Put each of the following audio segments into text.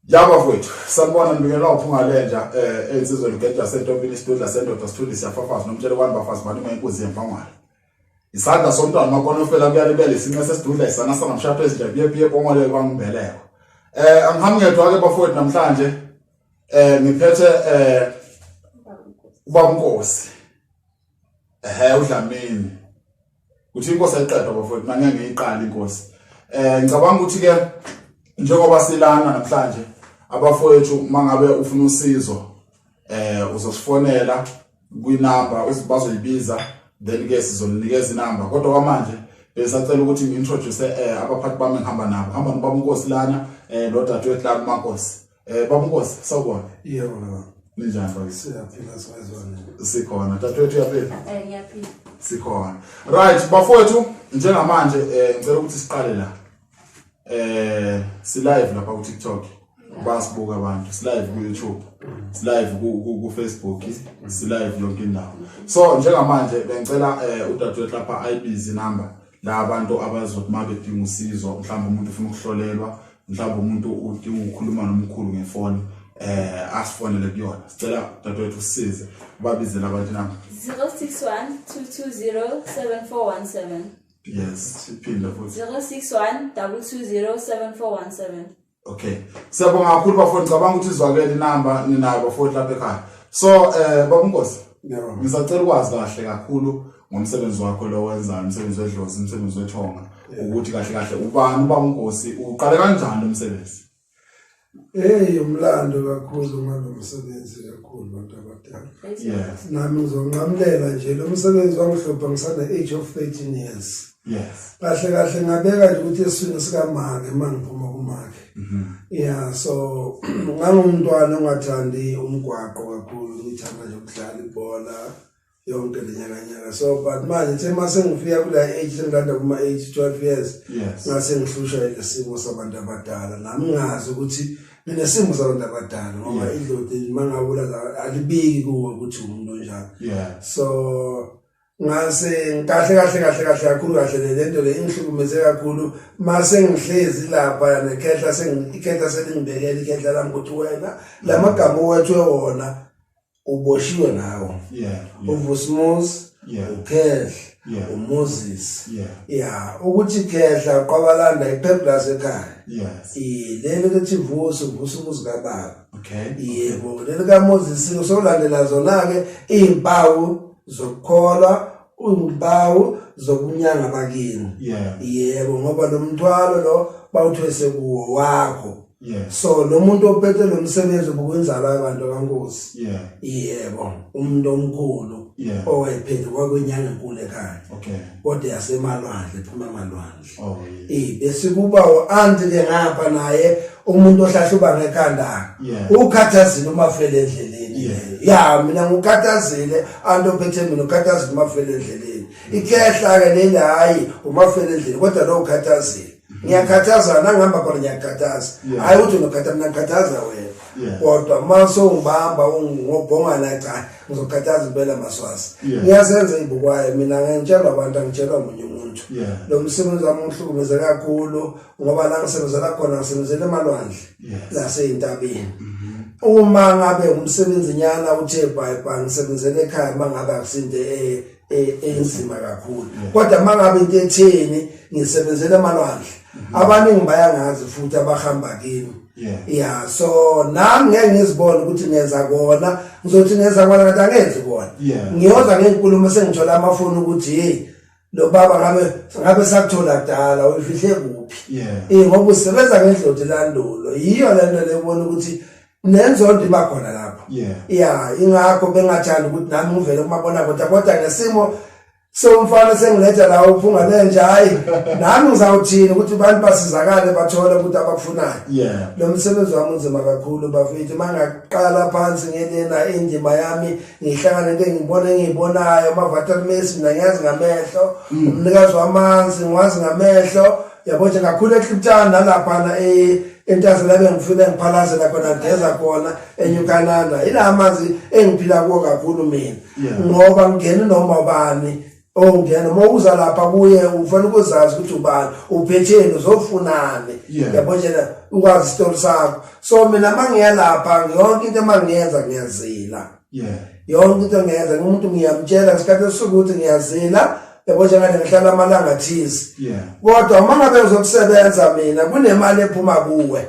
Yaba mfowethu, sanibona nibikela uphunga lenja insizwe lugedwa sentopini isidudla sendoda sithuli siyafafaza nomtshele kwani bafazi bani inkosi yemfangwana. Isandla somntwana makona ofela kuyalibela isinqe sesidudla isana sangamshapha ezinje biye pomole bangimbeleko. Angihambi ngedwa ke bafowethu namhlanje ngiphethe ubab'Nkosi. Udlamini. Uthi inkosi ayiqedwa bafowethu manje ngiyiqala inkosi. Ngicabanga ukuthi ke njengoba silana namhlanje abafowethu mangabe ufuna usizo uzosifonela kwinamba bazoyibiza then ke sizoninikeza inamba kodwa kwamanje besacela ukuthi ngiintroduce abaphathi bami ngihamba nabo hamba nobab'Nkosi lana nodadewethu lami uMaNkosi bab'Nkosi sawubona yebo ninjani bakithi siyaphila sizwana sikhona dadewethu uyaphila ngiyaphila sikhona right bafowethu njengamanje ngicela ukuthi siqale la si live lapha ku TikTok basibuka abantu si live ku YouTube si live ku Facebook si live yonke indawo so njengamanje bengicela udadewethu lapha ayibizi number la abantu abazothi mabe dinga usizo mhlawumbe umuntu ufuna ukuhlolelwa mhlawumbe umuntu udinga ukukhuluma nomkhulu ngefoni asifonele kuyona sicela dadewethu usize babizela abantu namba 061 220 7417 yes siphinde futhi 061 220 7417 okay siyabonga kakhulu bafowethu ngicabanga ukuthi izwakele inamba ninayo bafowethu lapha ekhaya so bab'Nkosi yebo ngisacela ukwazi kahle kakhulu ngomsebenzi wakho lo wenzayo umsebenzi wedlozi umsebenzi wethonga ukuthi kahle kahle ubani ubab'Nkosi uqale kanjani lo msebenzi umlando kakhulu ngalomsebenzi kakhulu bantu abadala yes nami ngizonqamulela nje lo msebenzi wangihlupha ngisana age of 13 years yes kahle kahle ngabeka nje ukuthi esifini sikamake mangiphuma kumake yeah so ngangumntwana ongathandi umgwaqo kakhulu ngithanda nje ukudlala ibhola yonke lenyakanyaka so but manje ethe mase ngifika kula age sengilanda kuma age 12 years ngase ngihlushwa lesimo sabantu abadala nami ngazi ukuthi nesimo sabantu abadala ngoba idlozi mangabula alibiki kuwe ukuthi umuntu onjani so ngase kahle kakhulu kahle lento le ingihlukumeze kakhulu mase ngihlezi lapha nekhehla ikhehla selingibekela ikhehla lami ukuthi wena lamagama wethu wona uboshiwe ngawo uVusmuzi uKhehla uMoses ukuthi Khehla qabalanda iPeplus ekhaya lelo lithi Vusumuzi kababa yebo lelo kaMoses solandela zona ke izimpawu zokukholwa umpawu zokunyanga bakini yebo ngoba lo mthwalo lo bawuthwese kuwo wakho so lo muntu ophethe lo msebenzi ubukwenza la abantu kaNkosi yebo umuntu omkhulu owayephethe kwakwenyanga enkulu ekhaya kodwa yasemalwandle phuma emalwandle bese kuba uanti ke ngapha naye umuntu ohlahluba ngekhanda ukhathazile umafele endleleni mina ngukhathazile anti ophethe mina ukhathazile umafele endleleni ikhehla ke leli hayi umafele endleleni kodwa lo ukhathazile ngiyakhathaza nangihamba khona ngiyakhathaza hayi ukuthi unokhathaza mina ngikhathaza wena kodwa mase ungibamba ngobhongana cha ngizokhathaza impela maswazi ngiyazenza ibukwayo mina ngitshelwa abantu angitshelwa umunye umuntu lo msebenzi wami uhlukumeze kakhulu ngoba la ngisebenzela khona ngisebenzela emalwandle laseyintabeni uma ngabe umsebenzi nyana uthe bye ngisebenzela ekhaya mangabe akusinde enzima kakhulu kodwa mangabe into etheni ngisebenzela emalwandle abaningi bayangazi futhi abahamba kimi so nami ngeke ngizibone ukuthi ngenza kona ngizothi ngenza kona kanti angenzi kona ngiyoza ngenkulumo sengithola amafoni ukuthi hey lo baba ngabe sakuthola kudala uyifihle kuphi ngoba usebenza ngendloti landulo yiyo lento lebona ukuthi nenzondo ibakhona lapho ingakho bengathanda ukuthi nami ngivele kumabona kodwa ngesimo somfana sengiletha la uphunga lenje hayi nami ngizawuthini ukuthi abantu basizakale bathole ukuthi abakufunayo lo msebenzi wami unzima kakhulu bafethu mangaqala phansi ngelena indima yami ngihlangana into engiyibonayo amavaterinary mina ngiyazi ngamehlo umnikazi wamanzi ngiwazi ngamehlo yabo nje kakhulu eKliptown nalapha entazela bengifika ngiphalaze la khona ngeza khona enyukanana ila amanzi engiphila kuwo kakhulu mina ngoba ngene noma bani ongena uma uza lapha kuye ufanele ukuzazi ukuthi ubani uphetheni uzofunani yabo njena ukwazi story sakho so mina mangiya lapha yonke into mangiyenza ngiyazila yonke into ngiyenza umuntu ngiyamtshela ngesikhathi esukuthi ngiyazila yabo njena ngihlala amalanga thize kodwa uma ngabe uzokusebenza mina kunemali ephuma kuwe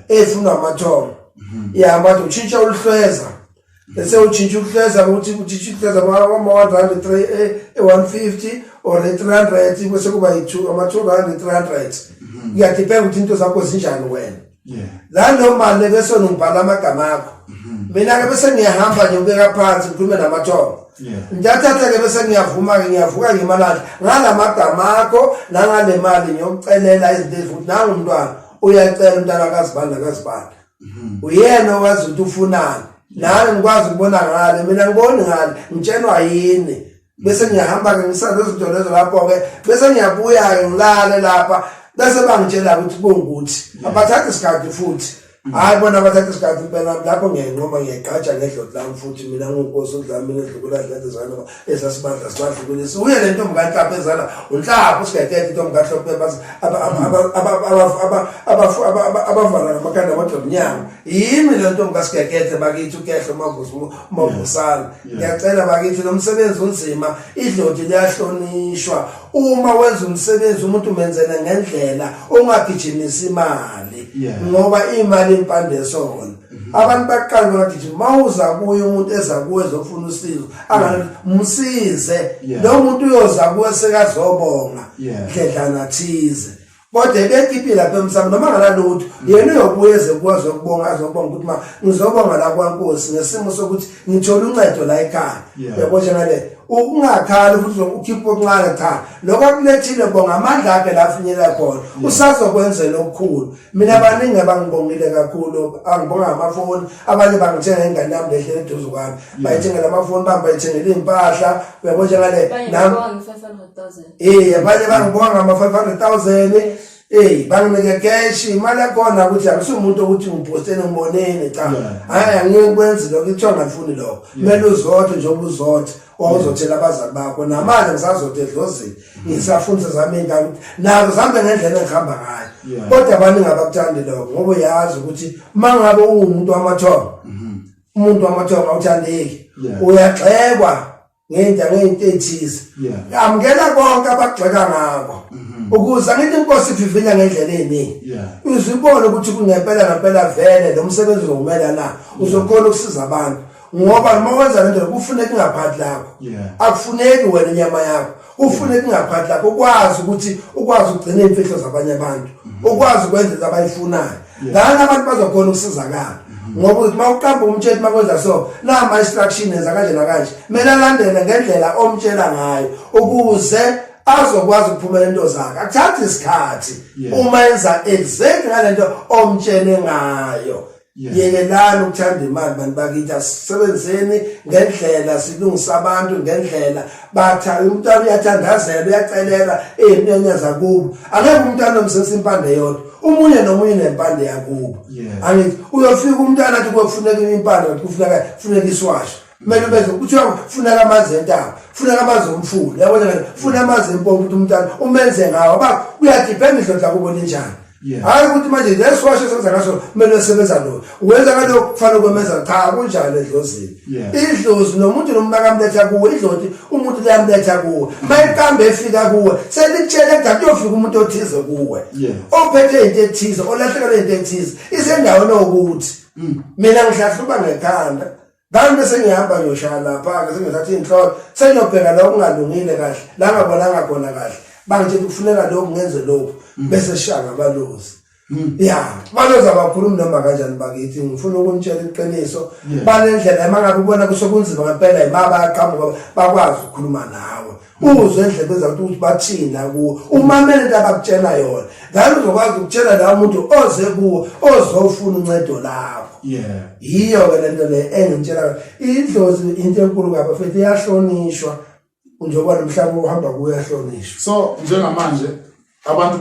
efuna amathongo bathi utshintsha uhlweza bese utshintsha uhlweza ukuthi utshintsha uhlweza ama-100 150 or 300 bese kuba ama-200 300 kuyadipenda ukuthi into zakho zinjani wena la lo mali bese ngibhala amagama akho mina-ke bese ngiyahamba ngiyobeka phansi ngikhulume namathongo ngiyathatha-ke bese ngiyavuka ngimalanda ngala magama akho nangale mali ngiyokucelela izinto ezifuthi nangumntwana uyacela umntwana kazibanda uyena owazi ukuthi ufunani nami ngikwazi ukubona ngale mina ngiboni ngale ngitshenwa yini bese ngiyahamba-ke ngisanda izinto lezo lapho-ke bese ngiyabuya-ke ngilale lapha bese bangitshela ukuthi kungukuthi abathatha isikhathi futhi hayi bona abathatha isikhathi impela lapho ngiyanqoma ngiyaqatsha ngedloti lami futhi mina nguNkosi udlamini edlukuladlezana esasibandla sibadlukulisa uye le ntombi kaNhlaphezana uNhlapho usigekede intombi kaHlophe basi abavala ngamakhanda amadlomnyama yimi le ntombi kasigekede bakithi ukehlo mavusana ngiyacela bakithi lo msebenzi unzima idloti liyahlonishwa uma wenza umsebenzi umuntu umenzela ngendlela ungagijimisa imali ngoba imali impande sona abantu baqala bathi mawuza kuye umuntu eza kuwe ezofuna usizo msize lo muntu uyoza kuwe sekazobonga ndledlana thize kodwa ebekhiphi lapha emsamo noma ngalalutho yena uyobuya ezekwazi ukubonga azobonga ukuthi ngizobonga la kwaNkosi ngesimo sokuthi ngithola uncedo la ekhaya yabo njengale ungakhala futhi ukhiphe okuncane cha lokho akulethile bonga amandla akhe la afinyelela khona usazokwenzela okukhulu mina abaningi abangibongile kakhulu angibonga amafoni abanye bangithenga ingane yami lehle eduze kwami bayithengela amafoni bayithengela impahla yabo njengale nami abanye bangibonga ama-500,000 banginike cash imali yakhona ukuthi akusumuntu ukuthi ngiposteni ngiboneni cha hayi angeke ngikwenze lokho kuthiwa ngifuni lokho kumele uzothe njengoba uzothe ozothela abazali bakho namanje ngisazothe edlozini ngisafundisa zami ingane nazo zihambe ngendlela engihamba ngayo kodwa abaningi abakuthandi lokho ngoba uyazi ukuthi mangabe uwumuntu wamathongo umuntu wamathongo awuthandeki uyagxekwa ngey'nto ethize amukela konke abagxeka ngako ukuze angithi inkosi ivivinya ngendlela eningi uzibone ukuthi kungempela vele lo msebenzi uzomela na uzokhona ukusiza abantu ngoba uma wenza le nto kufuneka ingaphathi lakho akufuneki wena inyama yakho kufuneka ingaphathi lakho ukwazi ukugcina iy'mfihlo zabanye abantu ukwazi ukwenza into abayifunayo lana abantu bazokhona ukusizakala ngoba ukuthi uma uqamba umtshela uma kwenza so nama-instruction enza kanje nakanje kumele alandele ngendlela omtshela ngayo ukuze azokwazi ukuphumela into zakhe akuthathi isikhathi uma enza exactly ngale nto omtshele ngayo yekelani ukuthanda imali bantu bakithi asisebenzeni ngendlela silungisa abantu ngendlela umntwana uyathandazela uyacelela ey'nyanya zakubo angeke umntwana omsebenzisa impande yodwa umunye nomunye nempande yakubo angithi uyofika umntwana athi kufuneka impande kufuneka iswasho kumele beze kuthiwa kufuneka amanzi entaba kufuneka amanzi omfula yabona ufuna amanzi empompo ukuthi umntwana umenze ngawo uyadipenda idlodla kubo linjani hayi ukuthi manje leswasho senza ngaso kumele usebenza lo uwenza ngalo kufanele kwemenza cha kunjalo edlozini idlozi nomuntu nomakamletha kuwe idloti umuntu liyamletha kuwe mayiqambe efika kuwe selikutshele kudala uyofika umuntu othize kuwe ophethe into ethize olahlekelwe into ethize isendaweni okuthi mina ngihlahluba ngekhanda ngani bese ngihamba ngiyoshaya lapha-ke sengethatha iy'nhlolo sengiyobheka la okungalungile kahle la ngabonanga khona kahle bangitshela kufuneka lokhu ngenze lokhu bese sishaya ngabalozi balozi abakhulumi noma kanjani bakithi ngifuna ukunitshela iqiniso banendlela uma ngabe ubona kusokunzima ngempela yima bayaqhamuka bakwazi ukukhuluma nawe uzwe endlebe ezakuthi ukuthi bathina kuwo umamele into abakutshela yona ngani uzokwazi ukutshela lawo muntu oze kuwo ozofuna uncedo lakho yiyo-ke le nto le engimtshela idlozi into enkulu kabi futhi iyahlonishwa njengoba nomhlaba uhamba kuyahlonishwa so njengamanje abantu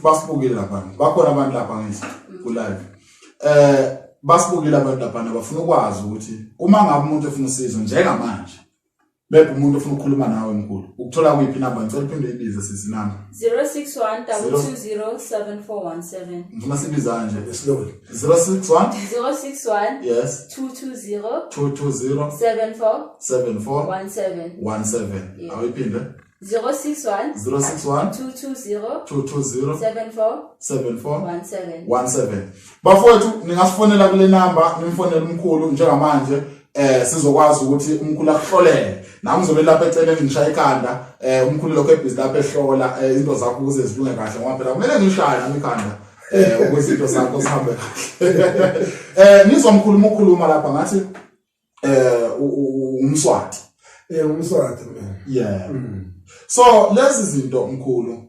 basibukile lapha bakhona abantu lapha ngithi ku-live basibukile abantu lapha bafuna ukwazi ukuthi uma ngabe umuntu efuna usizo njengamanje Bebe umuntu ofuna ukukhuluma nawe mkhulu. Ukuthola kuyiphi number ngicela uphinde uyibize sisi number. 061 220 7417. Ngifuna sibiza kanje. Slowly. 061 061 yes 220 220 7417. 17. Awuyiphinde. 061 061 220 220 7417. 17. Bafowethu ningasifonela kule number nimfonele umkhulu njengamanje sizokwazi ukuthi umkhulu akuhlolele. Nami ngizobe lapha eceleni ngishaya ikhanda umkhulu lokho ebhizi lapha ehlola into zakho ukuze zilunge kahle ngoba phela kumele ngishaye nami ikhanda ukuze into zakho zihambe kahle. Nizwa umkhulu ukhuluma lapha ngathi umswati. Umswati man. Yeah. So lezi zinto mkhulu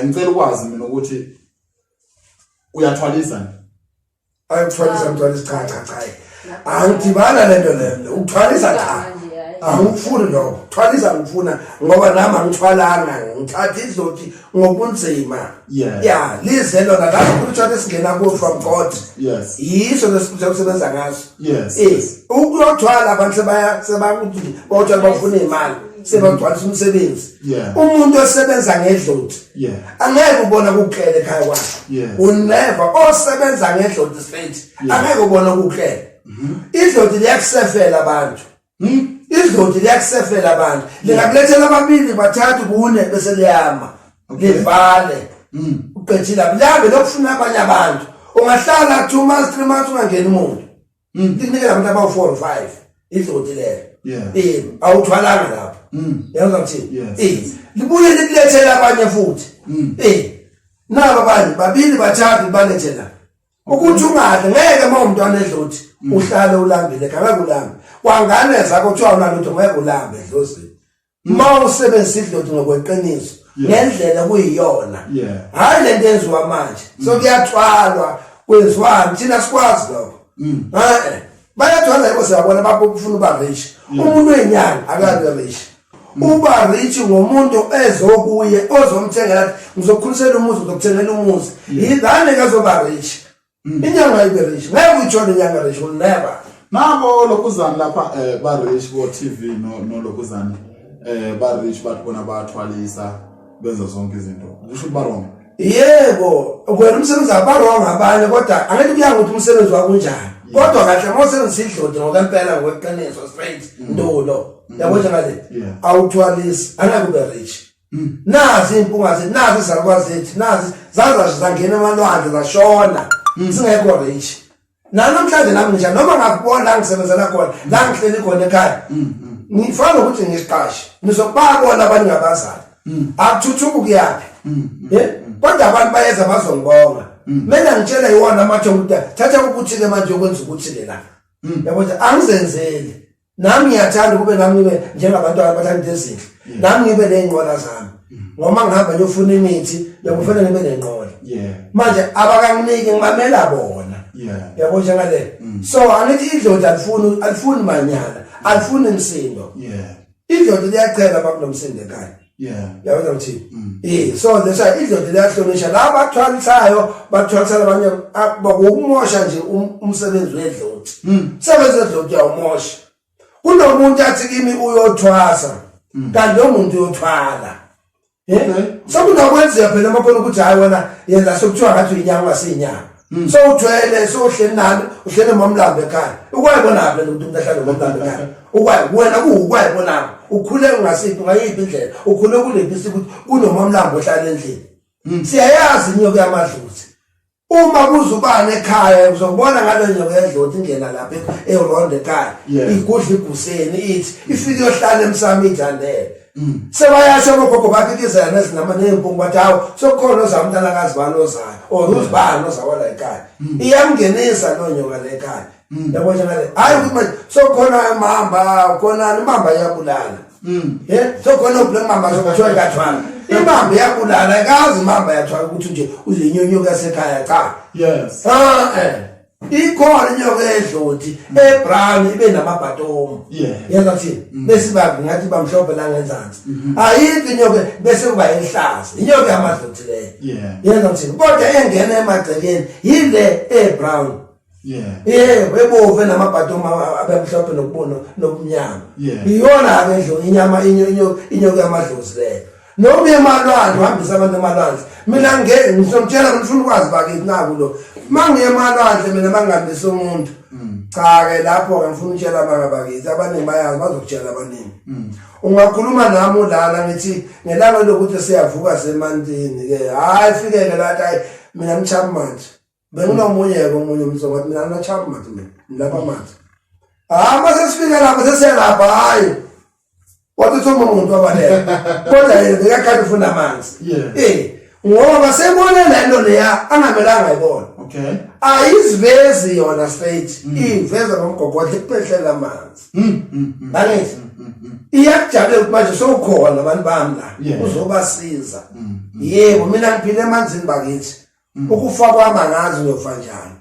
ngicela ukwazi mina ukuthi uyathwalisa. Ayuthwalisa cha. Angidibana lento le. Ukuthwalisa cha. Angifuni lokho. Thwalisa ngifuna ngoba nami angithwalanga ngithatha izoti ngobunzima. Yeah, lize lona lapho ukuthi singena ku from God. Yes. Yiso lesikusebenza ngaso. Yes. Ukuyothwala abantu sebakuthi bathi bafuna imali. Sebagcwalisa umsebenzi. Umuntu osebenza ngedloti. Angeke ubona ukuqhele ekhaya kwakhe. Unever osebenza ngedloti straight. Angeke ubona ukuqhele. Idloti liyakusefela abantu. Idloti liyakusefela abantu. Lingakulethela ababili bathathu kune bese liyama. Livale. Uqedile abulambe lokufuna abanye abantu. Ungahlala 2 months 3 months ungangeni umuntu. Linikela abantu abawu 4 or 5. Idloti lelo. Awuthwalanga lapha. Yazi ukuthi libuye likulethela abanye futhi. Naba abantu babili bathathu balethela. Ukuthi ungadle ngeke mawumntwana edloti uhlale ulambile ngeke ulambe. Kwangane zakho kuthiwa unalutho ngeke ulambe edlozini. Mawusebenzisa idloti ngokweqiniso ngendlela kuyiyona. Hayi lento enziwa manje. So kuyathwalwa kwenziwani thina sikwazi lokho. Bayathwala yebo siyabona bafuna uba rich. Umuntu wenyanga akabe rich. Uba rich ngomuntu ezokuye ozomthengela ngizokhulisela umuzi ngizokuthengela umuzi. Yidane kazoba rich. Inyanga ibe rich. Ngeke uyitshone inyanga rich will never. Nabo lokuzana lapha ba rich bo TV no lokuzana ba rich bathi bona bathwalisa benza zonke izinto. Kusho ba wrong. Yebo, wena umsebenzi abarong abanye kodwa angeke kuyange ukuthi umsebenzi wakho unjani. Kodwa kahle mawusebenzisa idloti ngokwempela ngokweqiniso straight ndolo. Yabo njengale. Awuthwalisa angeke ube rich. Nazi impunga zethu, nazi izalukwazi zethu, nazi zaza zangena emalwandle zashona. Singekho rich. Namhlanje nami njani noma ngakubona la ngisebenzela khona, la ngihleli khona ekhaya. Ngifana ukuthi ngisiqashe. Nizokubona abantu ngabazali. Akuthuthuka kuyapi. Kodwa abantu bayeza bazongibonga. Mina ngitshela yiwona amathi ukuthi thatha ukuthi ke manje ukwenza ukuthi ke la. Yabo nje angizenzeli. Nami ngiyathanda kube nami ngibe njengabantu abathanda izinto. Nami ngibe nenqola zami. Ngoma ngihamba ngiyofuna imithi, bekufanele ngibe nenqola. Manje abakanginiki ngimamela bona. Yabo njengale. So angithi idloti alifuni manyana, alifuni imsindo. Idloti liyacela bakunomsindo ekhaya. Yabo ukuthi so lesa idloti liyahlonishwa laba abathwalisayo bathwalisela abanye bakumosha nje umsebenzi wedloti. Umsebenzi wedloti uyawumosha. Kunomuntu athi kimi uyothwasa kanti lo muntu uyothwala. So kunokwenzeka phela makhona ukuthi hayi wena yenza sokuthiwa ngathi inyanga ungasinyanga. So uthwele so uhleli nani uhlele mamlambe ekhaya. Ukwayibona phela umuntu ahlala ngomlambe ekhaya. Wena ukwayibona ukhule ungasiphi ngayiphi indlela ukhule kulephi ukuthi kunomamlambe ohlala endlini. Siyayazi inyoka yamadlozi. Uma kuzubana ekhaya uzobona ngalo nyoka yedloti ingena lapha eronde ekhaya. Igudla iguseni ithi ifike yohlala emsamo ijandele. Sebayasho gogo bakikizana nezinama nempungu bathi hawo sokukhona ozamntana kazibani ozayo or uzibani ozawala ekhaya. Iyamngenisa lo nyoka le ekhaya. Yabo njengale hayi ukuthi manje sokukhona imamba khona imamba iyabulala. Sokukhona ubulala imamba sokuthiwa ikathwala. Imamba iyabulala akazi imamba yathwala ukuthi nje uzinyonyoka yasekhaya cha. Ikhona inyoka edloti ebrown ibe namabhatoma. Yenza kuthini? Bese babi ngathi bamhlophe la ngenzansi. Ayikho inyoka bese kuba ehlaza. Inyoka yamadloti leyo. Yenza kuthini? Kodwa engena emagcekeni yile ebrown. Bebove namabhatoma abemhlophe nokubona nobumnyama. Iyona ke ndlo inyama inyoka yamadlozi leyo. Noma emalwandle uhambisa abantu emalwandle. Mina ngizomtshela ngifuna ukwazi bakithi naku lo. Mangiye emalwandle mina mangihambisa umuntu. Cha ke lapho ke ngifuna ukutshela bakithi abaningi bayazi bazokutshela abaningi. Ungakhuluma nami udlala ngithi ngelanga lokuthi siyavuka semantini ke hayi fikeke lathi hayi mina ngichapa manje benginomunye umzongo mina ngachapa manje mina lapha manje mase sifika lapha sesiyalapha hayi wathi thoma umuntu wabalela kodwa yena bekakhanda ufuna amanzi ngoba sebone lento leya angamelanga ayibona ayizivezi yona straight iveza ngomgogo wathi kuphehlela amanzi bakithi iyakujabula manje sokhona abantu bami la uzobasiza yebo mina ngiphile emanzini bakithi ukufa kwami angazi uyofa njani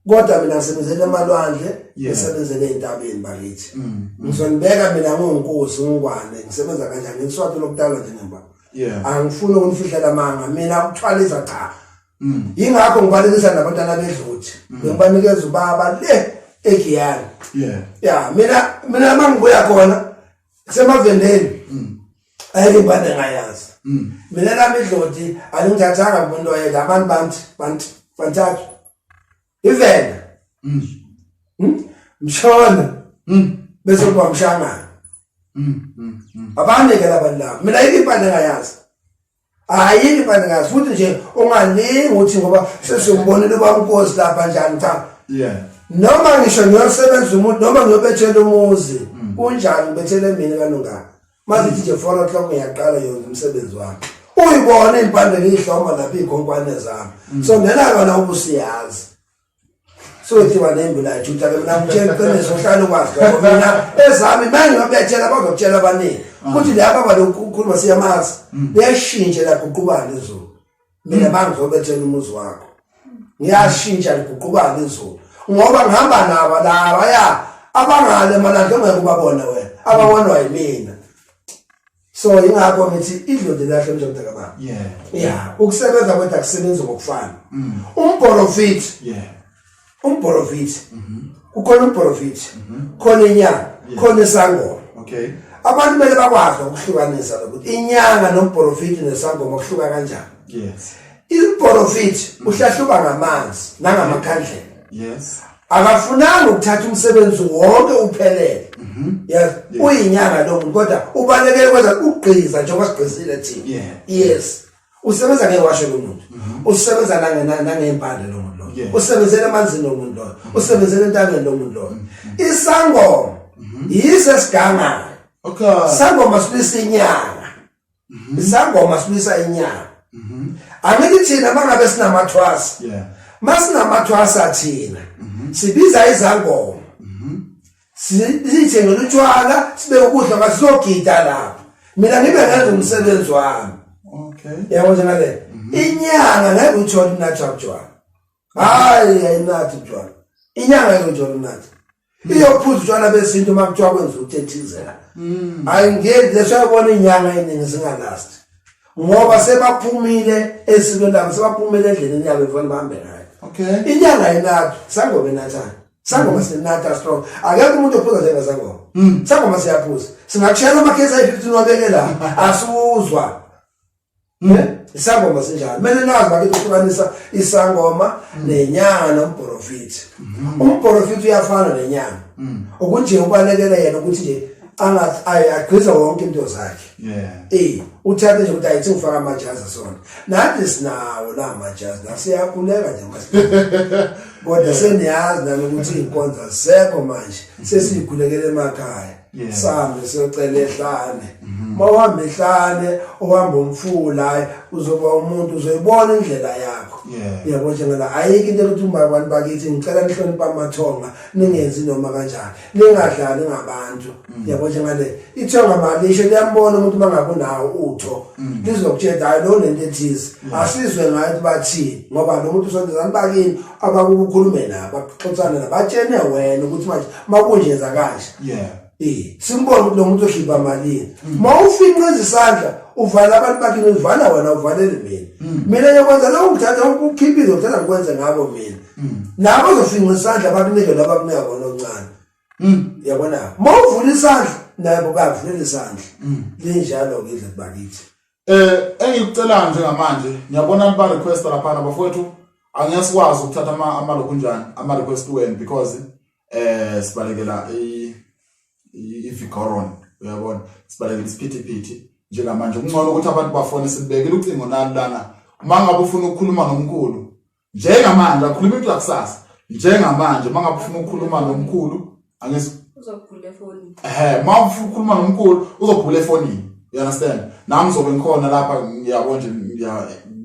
kodwa mina ngisebenzele emalwandle ngisebenzele entabeni bakithi ngizonibeka mina ngiyinkosi ngingwane ngisebenza kanjani ngiswathu lokudala nje ngempela angifuni ukunifihlela amanga mina ukuthwalisa cha yingakho ngibalekisa nabantwana bedluthi ngibanikeza ubaba le egiyani mina mangibuya khona semavendeni ayike bane ngayazi mina nami idloti alingithathanga kumuntu oyedwa abantu bantathu ivena mshona bese kuba mshangana abane ke labantu laba mina ayike bane ngayazi ayike bane ngayazi futhi nje ungalingi uthi ngoba sesimbonile ubamnkosi lapha njani cha noma ngisho ngiyosebenza umuntu noma ngiyobethela umuzi kunjani ngibethele mina kanongani mazithi nje 4 o'clock ngiyaqala yona umsebenzi wami uyibona impande ngihloma lapha ikhonkwane zami so nena yona ubusiyazi so ithi banembi la jutha ke mina ngitshela iqiniso hlala ukwazi ngoba mina ezami manje ngiyobethela bazokutshela abaningi kuthi laba balokukhuluma siyamazi liyashintsha laguqubana izulu mina mangizobethela umuzi wakho ngiyashintsha liguqubana izulu ngoba ngihamba nabo laba abangale malande ongeke ubabone wena ababonwa yimina so ingakho ngithi idlodi lahle mnjomdaka baba ukusebenza kwethu akusebenzi ngokufana umprofit ukhona umprofit khona inyanga khona isangoma abantu kumele bakwazi ukuhlukanisa ukuthi inyanga nomprofit nesangoma kuhluka kanjani improfit uhlahluka ngamanzi nangamakhandlela akafunanga ukuthatha umsebenzi wonke uphelele uyinyanga lo muntu kodwa ubalekele kwenza ugqiza njengoba sigqizile thina usebenza ngewasho lo muntu usebenza nangempande lo muntu lo usebenzele emanzini lo muntu lo usebenzele entangeni lo muntu lo isangoma yise sigangayo isangoma sibisa inyanga isangoma sibisa inyanga angithi thina mangabe sinamathwasa masinamathwasa thina sibiza izangoma sithengele utshwala sibe ukudla basizogida lapha mina ngibe ngenza umsebenzi wami yabo njengale inyanga ngeke utshole nathi utshwala hayi ayinathi utshwala inyanga ngeke utshole nathi iyophuza utshwala besintu makuthiwa kwenza uthethizela ayingeke lesayibona inyanga eningi singalast ngoba sebaphumile esikweni labo sebaphumile endleleni yabo efana bahambe ngayo inyanga ayinathi sangoma enathana sangoma sinatha strong akekho umuntu ophuza njengesangoma sangoma siyaphuza singakushela amakhesi ayi-15 wabekela asuzwa isangoma sinjalo kumele nazi bakithi ukuhlukanisa isangoma nenyanga nomprofit umprofit uyafana nenyanga ukuthi ubalekele yena ukuthi nje agqiza wonke into zakhe uthathe nje ukuthi ayithi ngifaka amajazi asona nathi sinawo la majazi nasiyakhuleka nje kodwa seniyazi nanokuthi inkonzo zisekho manje sesiyikhulekele emakhaya sambe siyocela ehlane mawuhamba ehlane uhamba umfula uzoba umuntu uzoyibona indlela yakho yabo njengala ayikho into ukuthi abantu bakithi ngicela nihloniphe amathonga ningenzi noma kanjani ningadlali ngabantu yabo njengale ithonga malisho liyambona umuntu mangakunawo utho lizokutshela hayi lo lento ethize asizwe ngayo bathini ngoba lo muntu usondezana bakini abakukhulume nabo baxoxana nabatshene wena ukuthi manje makunjeza kanje simbona ukuthi lo muntu ohlipha malini mawufinqa izisandla uvala abantu bakhe uvala wena uvalele mina mina ngiyakwenza lo ngithatha ukukhiphile ngithatha ngikwenze ngabo mina nabo uzofinqa isandla bakunike laba kunika bona oncane yabona mawuvula isandla nabo bavulela isandla linjalo ke idle bakithi engikucela njengamanje ngiyabona ba request lapha abafowethu angiyasikwazi ukuthatha amalo kunjani ama request wena because sibalekela ivicoron uyabona sibalekela isiphithiphithi njengamanje kungcono ukuthi abantu bafone sibekele ucingo nani lana mangabe ufuna ukukhuluma nomkhulu njengamanje akhuluma into yakusasa njengamanje mangabe ufuna ukukhuluma nomkhulu uzobhula efoni mawufuna ukukhuluma nomkhulu uzobhula efonini you understand nami ngizobe ngikhona lapha ngiyabona nje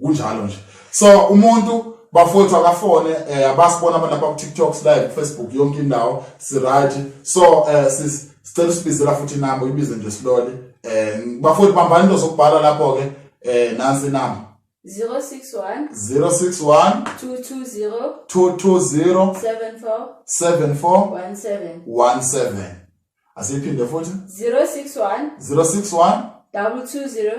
kunjalo nje so umuntu bafowethu akafone abasibona abantu lapha ku TikTok live Facebook yonke indawo si right so sicela usibizela futhi inamba uyibize nje slowly bafowethu bambani into zokubhala lapho ke nansi inamba 061 220 74 17 asiphinde futhi 061 220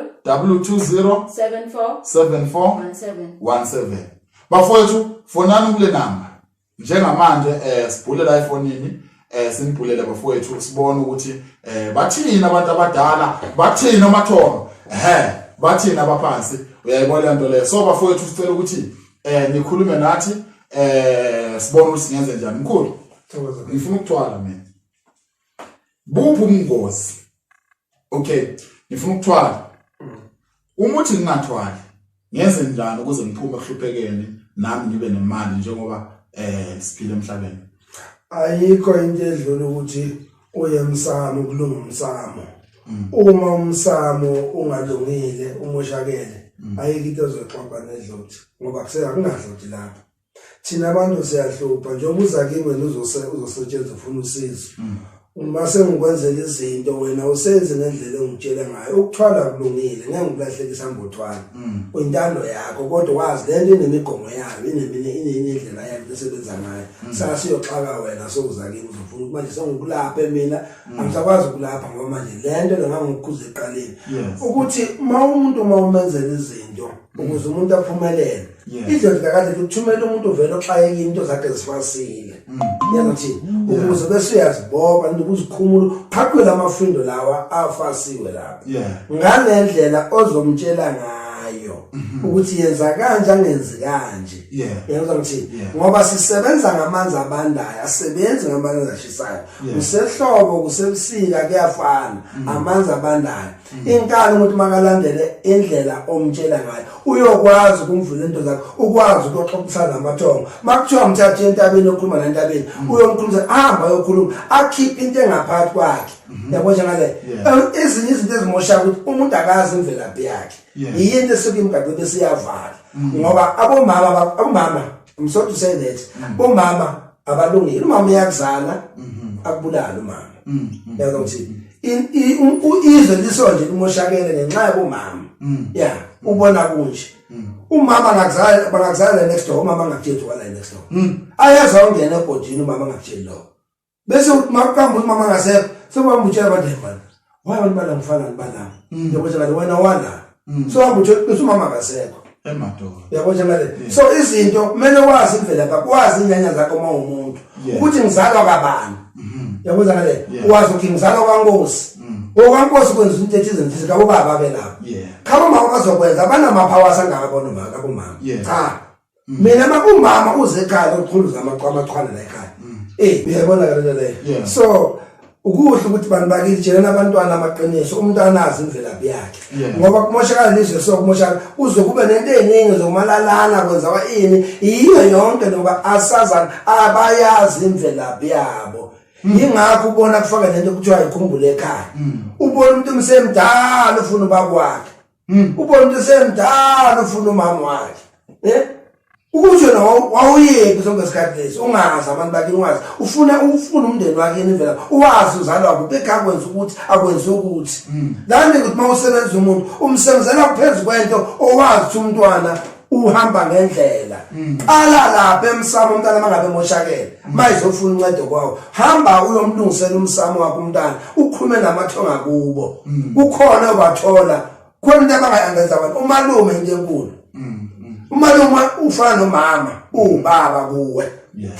74 17 bafowethu fonani kule namba njengamanje sibhule la efonini sinibhulele bafowethu sibone ukuthi bathini abantu abadala bathini amathongo bathini abaphansi uyayibona into le so bafowethu sicela ukuthi nikhulume nathi sibone ukuthi singenze njani mkhulu ngifuna ukuthwala mina buphi ubungozi okay ngifuna ukuthwala umuthi ngingathwali ngenze njani ukuze ngiphume ehluphekeni nami ngibe nemali njengoba siphila emhlabeni ayikho into edlula ukuthi uye emsamo kulunga umsamo uma umsamo ungalungile umoshakele ayikho into ezoxoxa nedlothi ngoba kungadlothi lapha thina abantu siyahlupha njengoba uza kimi wena uzosetshenziswa ufuna usizo uma sengikwenzela izinto wena usenze ngendlela engitshela ngayo ukuthwala kulungile ngeke ngikulahlekisa ngothwala uyintando yakho kodwa wazi lento inemigomo yayo inendlela yayo esebenza ngayo sasiyoxaka wena sokuza kimi uzofuna manje sengikulapha mina angisakwazi ukulapha ngoba manje lento lengangikhuza eqaleni ukuthi umuntu umenzela izinto ukuze umuntu aphumelele idlozi kakade ukuthumela umuntu vele oxayekile into zakhe zifasile yakuthi ukuze bese uyaziboba ukuzikhumula qhaqwela amafindo lawa afasiwe lapha ngalendlela ozomtshela ngayo ukuthi yenza kanje angenzi kanje yenza ukuthi ngoba sisebenza ngamanzi abandayo asebenzi ngamanzi ashisayo usehlobo kusebusika kuyafana amanzi abandayo inkalo ukuthi makalandele indlela omtshela ngayo uyokwazi ukumvula into zakho ukwazi ukuxoxisana namathongo makuthiwa mthathe entabeni okhuluma nentabeni uyomkhuluma ahamba yokhuluma akhiphe into engaphathi kwakhe yabona ngale ezinye izinto ezimosha ukuthi umuntu akazi imvelaphi yakhe yinto esuke imgaqo bese iyavala ngoba abomama I'm sorry to say that bomama abalungile umama uyakuzala akubulala umama yabona ukuthi izwe lisonje limoshakele ngenxa yabomama ubona kunje umama bangakuzala next door umama angakutsheli wala next door ayaza ungena ebhodini umama angakutsheli lo bese makuhamba umama ngasekho sebambutshela abademana wayona bala ngifana nibala yabona ngale wena wala so ambutshela bese umama ngasekho emadoda yabona ngale so izinto kumele wazi imvela yakho wazi inyanya zakho uma umuntu ukuthi ngizalwa kabani yabona ngale wazi ukuthi ngizalwa kwaNkosi okwaNkosi kwenza into ethize kabo baba ke lapho khabo mama bazokwenza abanamaphawa angakabona mama kabomama cha mina makumama uze ekhaya uqhuluza amaqhwana la ekhaya uyabona ke le so ukuhle ukuthi bantu bakithi tshela nabantwana amaqiniso umuntu anazi imvelaphi yakhe ngoba kumoshakala lizwe so kumoshakala uzokube nento eziningi zokumalalana kwenza ini iyo yonke ngoba asazana abayazi imvelaphi yabo ingakho ubona kufaka lento kuthiwa ikhumbule ekhaya ubona umuntu umsemdala ufuna ubakwakhe ubona umuntu umsemdala ufuna umama wakhe ukuthi wena wawuyephi sonke isikhathi lesi ungazi abantu bakini ungazi ufuna umndeni wakhe imvela uwazi uzalwa kuphi ekhaya kwenza ukuthi akwenza ukuthi lani ukuthi mawusebenza umuntu umsebenzela kuphezulu kwento owazi ukuthi umntwana uhamba ngendlela qala lapha emsamo umntana mangabe emoshakele mayizofuna uncedo kwawo hamba uyomlungisela umsamo wakhe umntana ukhulume namathonga kubo kukhona obathola khona into abangayenza abantu umalume into enkulu umalume ufana nomama ubaba kuwe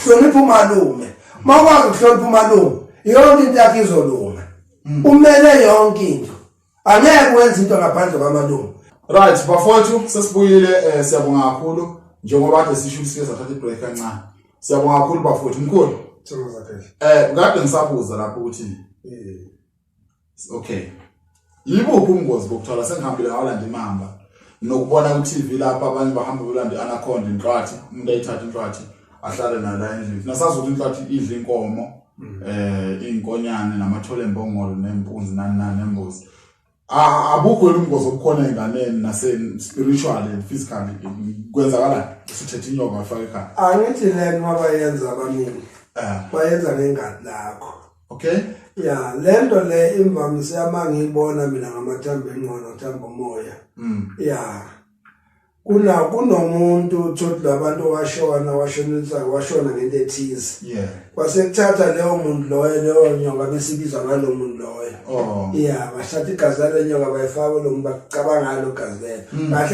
hlonipha umalume mawukwazi ukuhlonipha umalume yonke into yakhe izolunga umele yonke into angeke wenze into ngaphandle kwamalume. Right bafowethu sesibuyile siyabonga kakhulu njengoba kade sisho ukuthi sizathatha ibreak kancane. Siyabonga kakhulu bafowethu mkhulu. Thokoza kahle. Kade ngisabuza lapho ukuthi okay. Yibuphi ubungozi bokuthwala sengihambile ngawalanda imamba nokubona ku TV lapha abanye bahamba belanda anaconda inqathi umuntu ayithatha inqathi ahlale nayo la endlini. Nasazi ukuthi inqathi idla inkomo inkonyane namathole embongolo nempunzi nani nembuzi. Abukho ubungozi obukhona enganeni nase spiritually and physically kwenzakala usithethe inyoka wafaka ekhaya. Angithi le ngoba yenza abaningi bayenza ngengadi lakho. Okay. Yeah, lento le imvamisa yamangibona mina ngamathambo engqondo thambo moya. Yeah. Kunomuntu thothi labantu washona ngento ethize. Yeah. Kwasekuthatha leyo muntu leyo nyonga besibiza ngalo muntu loyo. Oh. Yeah, bashatha igazi le nyonga bayifaka lo muntu bacabanga ngalo igazi le.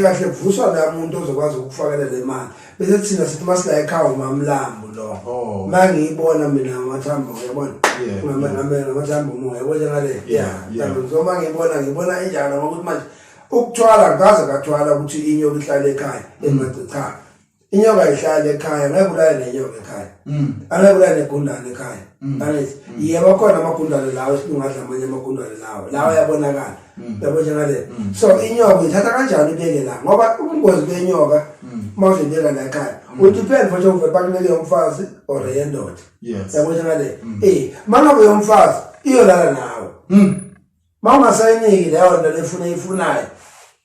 Kahle kuvuswa la muntu ozokwazi ukufakela le mali. Bese thina sithi masila ekhaya umamlambo lo. Oh. Mangiyibona mina ngamathambo uyabona. Yeah. Ngamathambo moya yabona ngale. Yeah. So ngibona injalo ngokuthi manje ukuthwala ngaze kathwala ukuthi inyoka ihlale ekhaya emacha. Inyoka ihlala ekhaya ngekulaye nenyoka ekhaya. Angekulaye negundane ekhaya. Angithi yebo khona amagundane lawo singadla amanye amagundane lawo yabonakala. Yabona ngale. So inyoka ithatha kanjani ibeke la ngoba ubungozi benyoka mawuzibeka la ekhaya. Udepend futhi uvebakunele umfazi or yendoda. Yes. Yabona ngale. Mangabe yomfazi iyolala nawe. Mawungasayiniki leyo nto lefunayo.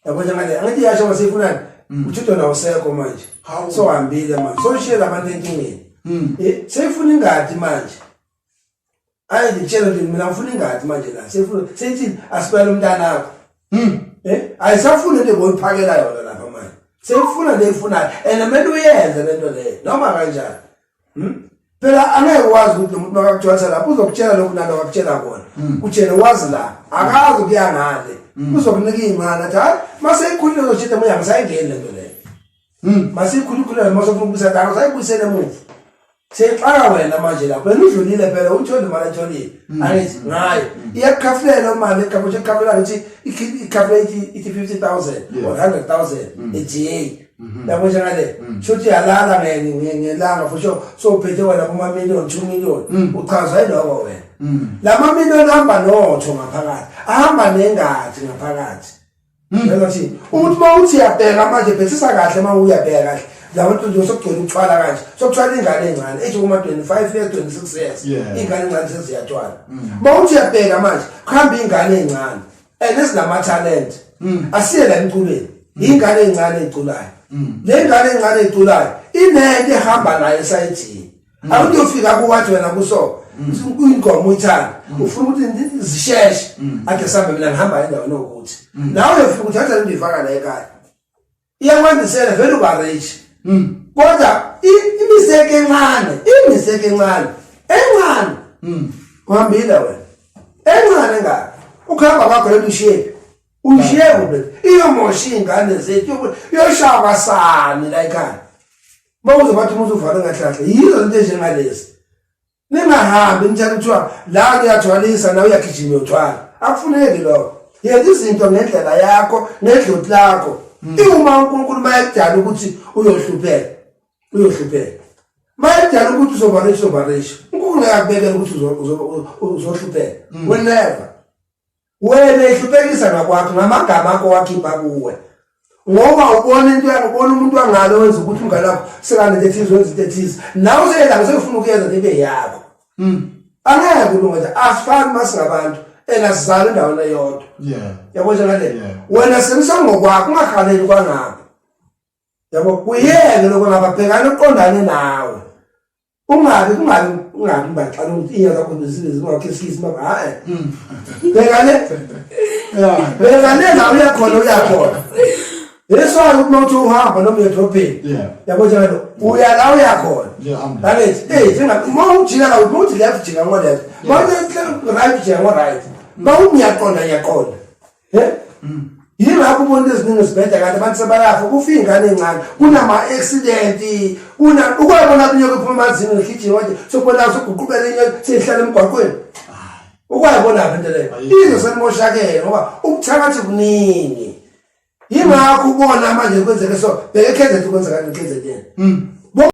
Yabona ngale angithi yasho ngasifunani uthixo nawo sekho manje so hambile manje so shela abantu enkingeni seyifuna ingadi manje ayi ngitshela ukuthi mina ngifuna ingadi manje la seyifuna seyithi asibele umntana wakho ayisafuna into boyiphakela yona lapha manje seyifuna leyifunayo and manje uyenze lento leyo noma kanjani phela angeke wazi ukuthi umuntu makakuthwasa lapho uzokutshela lokhu nalo wakutshela khona utshele wazi la akazi ukuya ngale uzokunika imali athi hayi maseyikhulile uzoshita moya ngisayingeni lento leyo masiyikhulile masofuna ukubuyisa dalo sayibuyisele emuva seyixaka wena manje lapho wena udlulile phela uthole imali etholile angithi ngayo iyakhafulela imali ekhafulela ukuthi ikhafulela ithi 50,000 or 100,000 eGA yabo njengale shothi yalala ngelanga futhi so uphethe wena kuma million 2 million uchazwa yiloko wena lama million hamba notho ngaphakathi ahamba nengathi ngaphakathi ngathi umuntu mawuthi yabheka manje bhesisa kahle mawuyabheka kahle labantu nje sokugcina ukuthwala kanje sokuthwala ingane encane ethi kuma 25 years 26 years ingane encane seziyathwala mawuthi yabheka manje kuhamba ingane encane enesinama talent asiye la emculweni ingane encane eculayo le ngane encane eculayo inento ehamba nayo esayithini awuthi ufika kuwathi wena kuso inkomo ithanda ufuna ukuthi zisheshe ake sambe mina ngihamba endaweni ukuthi nawe ufika uthatha into ifaka la ekhaya iyakwandisela vele uba rich kodwa imiseke encane uhambile wena encane ngapha ukhamba kwakho lento ushiye ubet iyomosha ingane zethu yoshaba sani la ekhaya mawuze bathi umuntu uvale ngahlahle yizo into ezingalezi ningahambi nithatha kuthiwa la kuyathwalisa nawe uyagijima uyothwala akufuneki lokho yenza izinto ngendlela yakho nedloti lakho uma uNkulunkulu mayekudala ukuthi uyohlupheka mayekudala ukuthi uzobarisha uNkulunkulu ngiyakubekela ukuthi uzohlupheka wena ehluphekisa ngakwakho ngamagama akho wakhipha kuwe ngoba ubona into yakho ubona umuntu wangalo wenza ukuthi umngane wakho sekane lethizo wenza into ethize nawe useyela ngisefuna ukuyenza into yakho angeke kulunga nje asifani masingabantu enasizala endaweni eyodwa yabona ngale wena senisangokwakho ungakhaleli kwangapha yabo kuyeke lokho ngababhekana uqondane nawe ungabi baxana ukuthi inya zakho zizizwe ungakhisikisi mama hayi bekane la uyakhona yeso ukuthi mawuthi uhamba noma uyedrobheni yabo njalo uya la uyakhona bakithi njengama la uthi left jinga ngo left mawuthi right jinga ngo right mawumyaqonda Yingakho ubona eziningi ezibhedlela kanti abantu sebayafa kufa ingane encane kunama accident ukwabona kunyoka iphuma amazinyo ngigijima nje sokubona soguqubela inyoka seyihlala emgwaqweni ukwayibona into leyo izo semmoshakele ngoba ubuthakathi buningi yingakho ubona manje kwenzeke so bekekhethe ukuthi kwenzeka ngikhethe yena